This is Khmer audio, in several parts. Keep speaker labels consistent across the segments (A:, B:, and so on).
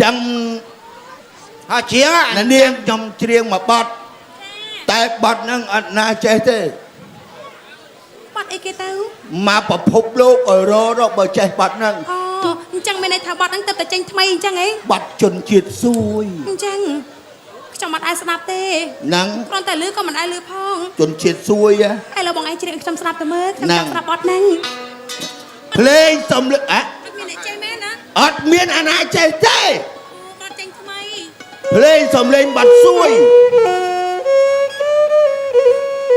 A: จัง
B: เชียง
A: นั่นเองยำเชียงมาบัดแต่บัดนั่งอันนาเจเต้
C: บัดไอ้เกต้า
A: มาประพบโลกรอเราเบอร์ใจบัดนั่ง
C: อ๋อจังไม่ในทางบัดนั่งแต่จังทำไมจังไง
A: บัดจนจิตซุย
C: จังจังมันไอ้สนับเต้
A: นัง
C: ตอนแต่ลือก็มันไอ้ลือพอง
A: จนจิตซุยอะ
C: ไอ้เราบอกไอ้เชียงจำสนับแต่เมื่อจำสนับบัดนั่ง
A: เพลงสำเร็จอะ
C: มีในใจแม่นะ
A: อัดเมียนอันนาเจเต้
C: บัดจังทำไม
A: เพลงสำเร็จบัดซุย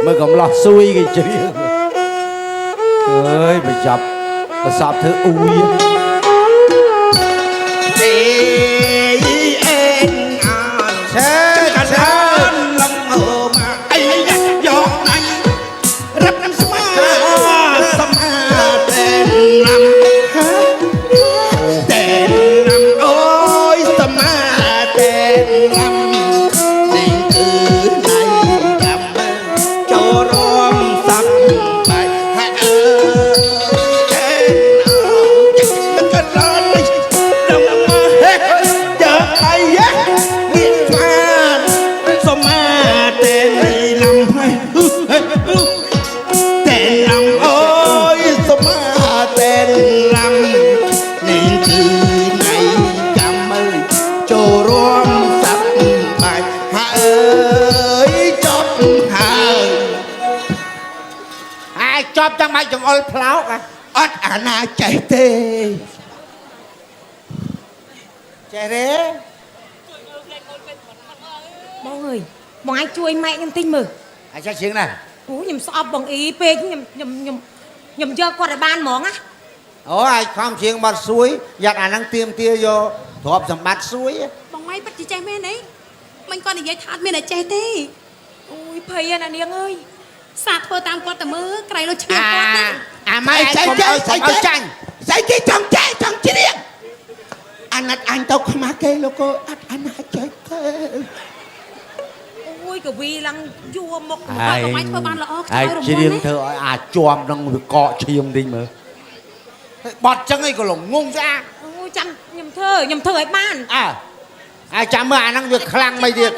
B: เมื่อកំឡោះស៊ុយគេជិះអើយប្រចាប់ប្រសាប់ធ្វើអ៊ូយ
A: เอ็นอ่านเชิญกันลำเออมาไอ้ยักยอกไหนรับน้ำสมาเต้นนำเต้นนำโอ้ยสมาเต้นนำนี่คือในกำมือโจรมสับไปให้เต้นเอาจะร้อนไม่ดำมาเฮ้เจอใครยะมีแฟนสมาเต้นนำให้เต้นนำโอ้ยสมาเต้นนำนี่คือในกำมือโจรมสับไปให้จบให้
B: ចប់ចាំបាច់ចង្អុលផ្លោក
A: អត់អាណាចេះទេ
B: ចេះទេ
C: បងអើយបងអាចជួយម៉ែខ្ញុំតិចមើល
B: អាចចេះជាងណា
C: អូខ្ញុំស្អប់បងអ៊ីពេកខ្ញុំយកគាត់ឲ្យបានហ្មងណា
B: អូអាចខំជាងបាត់ស៊ួយយ៉ាត់អាហ្នឹងទៀមទាយកទ្រព្យសម្បត្តិស៊ួយ
C: បងម៉ៃពិតជាចេះមែនអីមិនគាត់និយាយថាអត់មានតែចេះទេអូយភ័យណានាងអើយសាធ្វើតាមគាត់តែមើលក្រៃលុយឈ្នះគាត់ណា
A: អាម៉ៃចេះចេះស្អីចាញ់ស្អីគេចង់ចេះចង់ជ្រៀងអាណិតអញទៅខ្មាស់គេលោកអត់អាណាចេះទេ
C: អូយកវីឡើងយួរមុខមកបងម៉ៃធ្វើបានល្អខ្ចី
B: រង្វាន់ជ្រៀងធ្វើឲ្យអាចជាប់នឹងវាកកឈាមតិចមើលបត់ចឹងអីក៏លងងស្អា
C: អូចាំខ្ញុំធ្វើឲ្យបាន
B: អាចចាំមើលអាហ្នឹងវាខ្លាំងមិនទៀត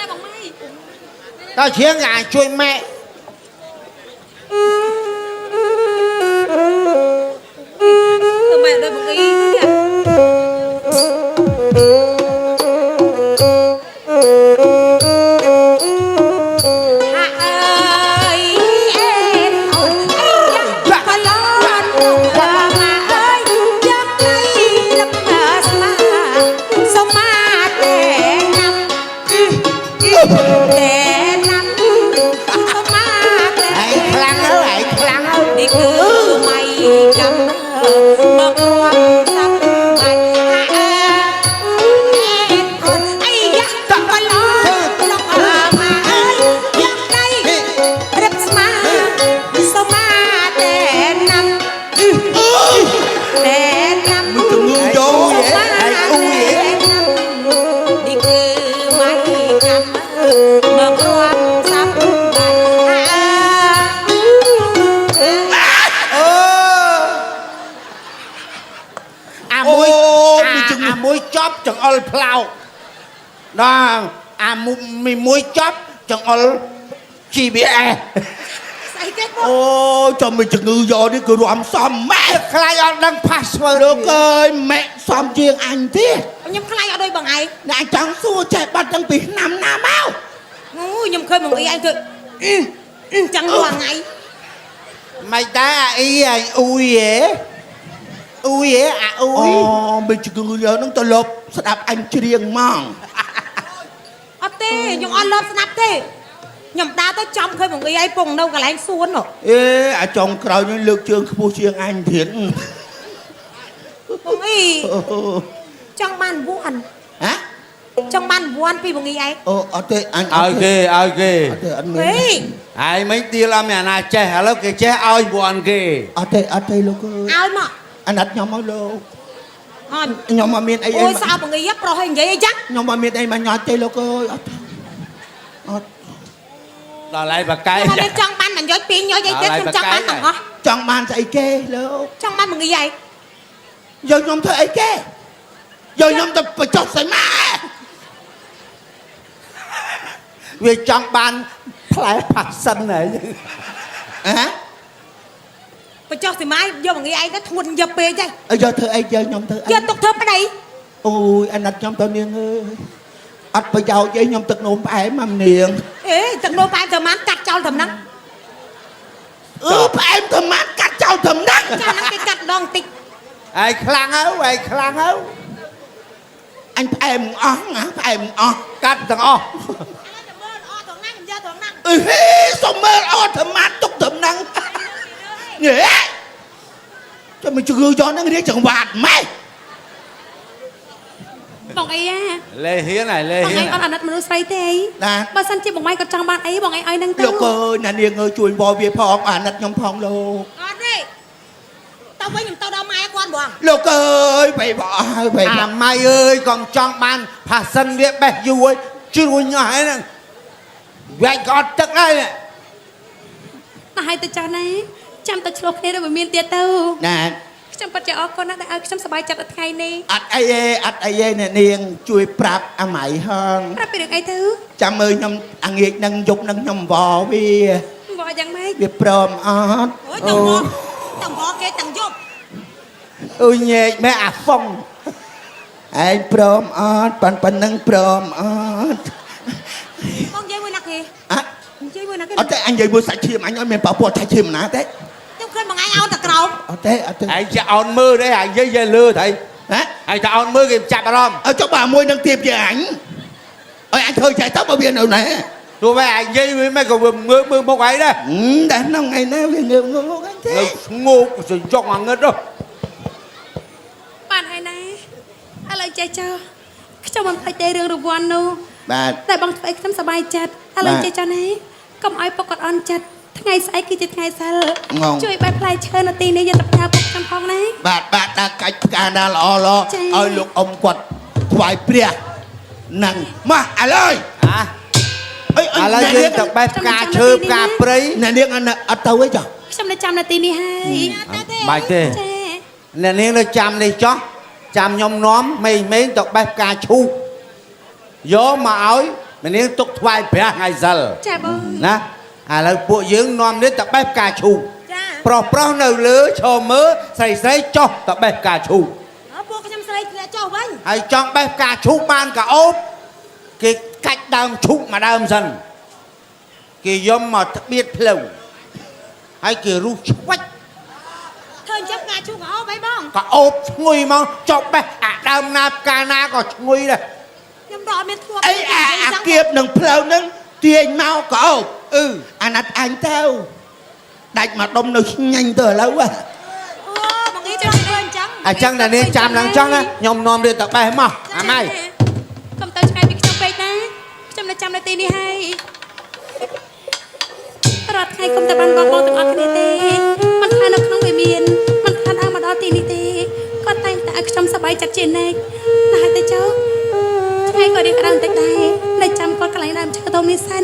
B: តើជ្រៀងអាចជួយម៉ែ
C: ធ្វើម៉ែដូចបងអ៊ីទៀត
B: មួយចប់ចង្អុលផ្លោកដល់អាមួយចប់ចង្អុល GPS
C: ស្អីគេ
A: អូចាំមិនជំងឺយកនេះគឺរំសំម៉ែ
B: ខ្លាចអត់ដឹង password
A: លោកអើយម៉ែសំជាងអញទៀត
C: ខ្ញុំខ្លាចអត់ដូចបងឯង
A: អ្នកចង់សួរចេះបាត់តាំងពីឆ្នាំណាមក
C: អូខ្ញុំឃើញបងអ៊ីឯងធ្វើចឹងរាល់ថ្ងៃ
B: មិនដែរអាអ៊ីអញអ៊ូយហ៎អ៊ូយហ៎អាអ៊ូយ
A: អូមិនជំងឺយកនឹងទៅលប់ស្ដាប់អញច្រៀងហ្មង
C: អត់ទេខ្ញុំអត់លប់ស្ដាប់ទេខ្ញុំដើរទៅចំឃើញបងអ៊ីឯងពងនៅកន្លែងសួន
A: អេអាចុងក្រោយនេះលើកជើងខ្ពស់ជាងអញទៀត
C: បងអ៊ីចង់បានវ័ន
A: ហ៎
C: ចង់បានវ័នពីបងអ៊ីឯង
A: អូអត់ទេអញ
B: ឲ្យគេ
A: អត់ទេអត់មាន
B: ហើយមិនទៀលអត់មានអាណាចេះឥឡូវគេចេះឲ្យវ័នគេ
A: អត់ទេលោកអើយ
C: ឲ្យមក
A: អាណិតខ្ញុំមកលោក
C: អត់
A: ខ្ញុំមកមានអី
C: អូយស្អប់បងអ៊ីប្រុសឲ្យនិយាយអីចឹង
A: ខ្ញុំមកមានអីមកញ៉ាត់ទេលោកអើយអត់
B: ដល់ហើយបកកាយ
C: ខ្ញុំចង់បានមិនយកពីញយអីទៀតខ្ញុំចង់បានទាំងអស់
A: ចង់បានស្អីគេលោក
C: ចង់បានបងអ៊ីឯង
A: យកខ្ញុំធ្វើអីគេយកខ្ញុំទៅបញ្ចុះសៃម៉ែ
B: វាចង់បានផ្លែផាក់សិនហើយ
A: ហ៎
C: បញ្ចុះសិម៉ាយយកមកងាយឯងទៅធ្ងន់យកពេកទេ
A: អើយកធ្វើអីយកខ្ញុំធ្វើអី
C: យកទុកធ្វើប្តី
A: អូយអាណិតខ្ញុំទៅនាងអើយអត់ប្រយោជន៍អីខ្ញុំទឹកនោមផ្អែមមកនាង
C: អេទឹកនោមបែបទៅម៉ានកាត់ចោលតែហ្នឹង
A: ផ្អែមទៅម៉ាត់កាត់ចោលទៅហ្នឹង
C: ចាហ្នឹងគេកាត់ដងតិច
B: ហើយខ្លាំងហើយខ្លាំងហើយ
A: អញផ្អែមអស់ណាផ្អែមអស់
B: កាត់ទាំងអស់
C: មើលអត់ត្រង់ណាខ្ញុំយកត្រង់ណា
A: អឺហេសុំមើលអត់ទៅម៉ាត់ទុកទៅហ្នឹងញ៉េចាំមកជឿយកហ្នឹងរៀងចង្វាត់ម៉េច
C: បងអីហ่ะ
B: លេហ៊ានហើយលេ
C: បង
B: ហ៊ា
C: ឯ
B: ន
C: ងអត់អាណិតមនុស្សស្រីទេអី
A: ណា
C: បើសិនជាបងឯងគាត់ចង់បានអីបងឯងឲ្យនឹងទៅ
A: លោកអើយណានាងអើយជួយបវាផងអាណិតខ្ញុំផងលោក
C: អត់ទេទៅវិញខ្ញុំទៅដល់ម៉ែគាត់បង
A: លោកអើយបែបអស់ហើយបែប
B: អាម៉ៃអើយកុំចង់បានផាសិនវាបេះយូរហើយជឿញ៉ាស់ហ្នឹងវាយក៏អត់ទឹកដែរ
C: តែឲ្យទៅចាស់ណាចាំទៅឆ្លោះគ្នាទៅមានទៀតទៅ
A: ណា
C: ខ្ញុំពិតជាអរគុណណាស់ដែលឲ្យខ្ញុំសប្បាយចិត្តថ្ងៃនេះ
A: អត់អីទេអត់អីទេអ្នកនាងជួយប្រាប់អាម៉ៃហង
C: ប្រាប់ពីរឿងអីទៅ
A: ចាំមើលខ្ញុំអាងាកនឹងយប់នឹងខ្ញុំវល់វា
C: បងយ៉ាងម៉េច
A: វាព្រមអត់
C: អូយតើបងគេទាំងយប់
B: អើយញែកមែអាហ្វុង
A: ឯងព្រមអត់ប៉ុណ្ណឹងព្រមអត់
C: បងនិយាយមួយណាគេ
A: អត់
C: និយាយមួយណាគេ
A: អត់ទេអញនិយាយមួយសាច់ឈាមអញអត់មានប៉ះពាល់សាច់ឈាមណាទេ
C: ខ្ញុំឃើញបងឯងអោនតែក្រោម
A: អត់ទេអត់ទេ
B: ឯងចាក់អោនមើលទេហើយនិយាយលើថៃ
A: ហ៎
B: ហើយតែអោនមើលគេចាប់អារម្មណ៍
A: ឲ្យចុះបើមួយនឹងទៀបជាអញឲ្យអញធ្វើចែកទៅបើវានៅណា
B: ទោះបីឯងនិយាយវាមិនក៏វាងើបមើលមុខឯងដែរ
A: តែក្នុងថ្ងៃណាវាងើបងើបអញទេ
B: នៅស្ងោកសញ្ចុកអាងឹតហ៎
C: បានហើយណាឥឡូវចេះចោះខ្ញុំមិនភ្លេចទេរឿងរង្វាន់នោះ
A: បាទ
C: តែបងធ្វើឲ្យខ្ញុំសប្បាយចិត្តឥឡូវចេះចោះណាកុំឲ្យពុកគាត់អន់ចិត្តថ្ងៃស្អែកគឺជាថ្ងៃសិលជួយបែបផ្លែឈើនៅទីនេះយកទៅផ្ញើពុកខ្ញុំផងណា
A: បាទបាទដាក់កាច់ផ្កាណាល្អល្អ
C: ចា៎
A: ឲ្យលោកអ៊ំគាត់ថ្វាយព្រះហ្នឹងមកឥឡូវ
B: អា
A: អើយ
B: ឥឡូវយើងទៅបេះផ្កាឈើផ្កាព្រៃ
A: អ្នកនាងអត់ទៅទេចុះ
C: ខ្ញុំនៅចាំនៅទីនេះហើយ
B: បាច់ទេ
C: ចា
B: អ្នកនាងនៅចាំនេះចោះចាំខ្ញុំនាំមេងទៅបេះផ្កាឈូកយកមកឲ្យអ្នកនាងទុកថ្វាយព្រះថ្ងៃសិល
C: ចាបង
B: ណាឥឡូវពួកយើងនាំនេះទៅបេះផ្កាឈូក
C: ចា
B: ប្រុសប្រុសនៅលើឈរមើលស្រីស្រីចុះទៅបេះផ្កាឈូក
C: ពួកខ្ញុំស្រីធ្លាក់ចុះវិញ
B: ហើយចង់បេះផ្កាឈូកបានកោបគេកាច់ដើមឈូកមកដើមសិនគេយកមកត្បៀតផ្លូវហើយគេរុះឆ្វាច់
C: ឃើញចាំការជួកអោបអីបង
B: កោបឈ្ងុយមកចុះបេះអាដើមណាផ្កាណាក៏ឈ្ងុយដែរ
C: ខ្ញុំរត់មានធ្លាប់
A: អីអាគៀបនឹងផ្លូវហ្នឹងទាញមកក៏អូបអាណិតអញទៅដាច់មកដុំនៅឆ្ងាញ់ទៅឥឡូវ
C: អូបងនេះចាំធ្វើអញ្ចឹង
B: អញ្ចឹងអ្នកនាងចាំឡើងចង់ណាខ្ញុំនាំរៀនទៅបេះមកអាម៉ៃ
C: កុំទៅឆ្ងាយពីខ្ញុំពេកណាខ្ញុំនៅចាំនៅទីនេះហើយរត់ថ្ងៃកុំតែបានបងទាំងអស់គ្នាទេមិនថានៅក្នុងវិមានមិនថាដើរមកដល់ទីនេះទេគាត់តែងតែឲ្យខ្ញុំសប្បាយចិត្តជានិច្ចតែទៅចុះថ្ងៃក៏រៀងក្តៅបន្តិចដែរនៅចាំគាត់កន្លែងដើមឈើតោនេះសិន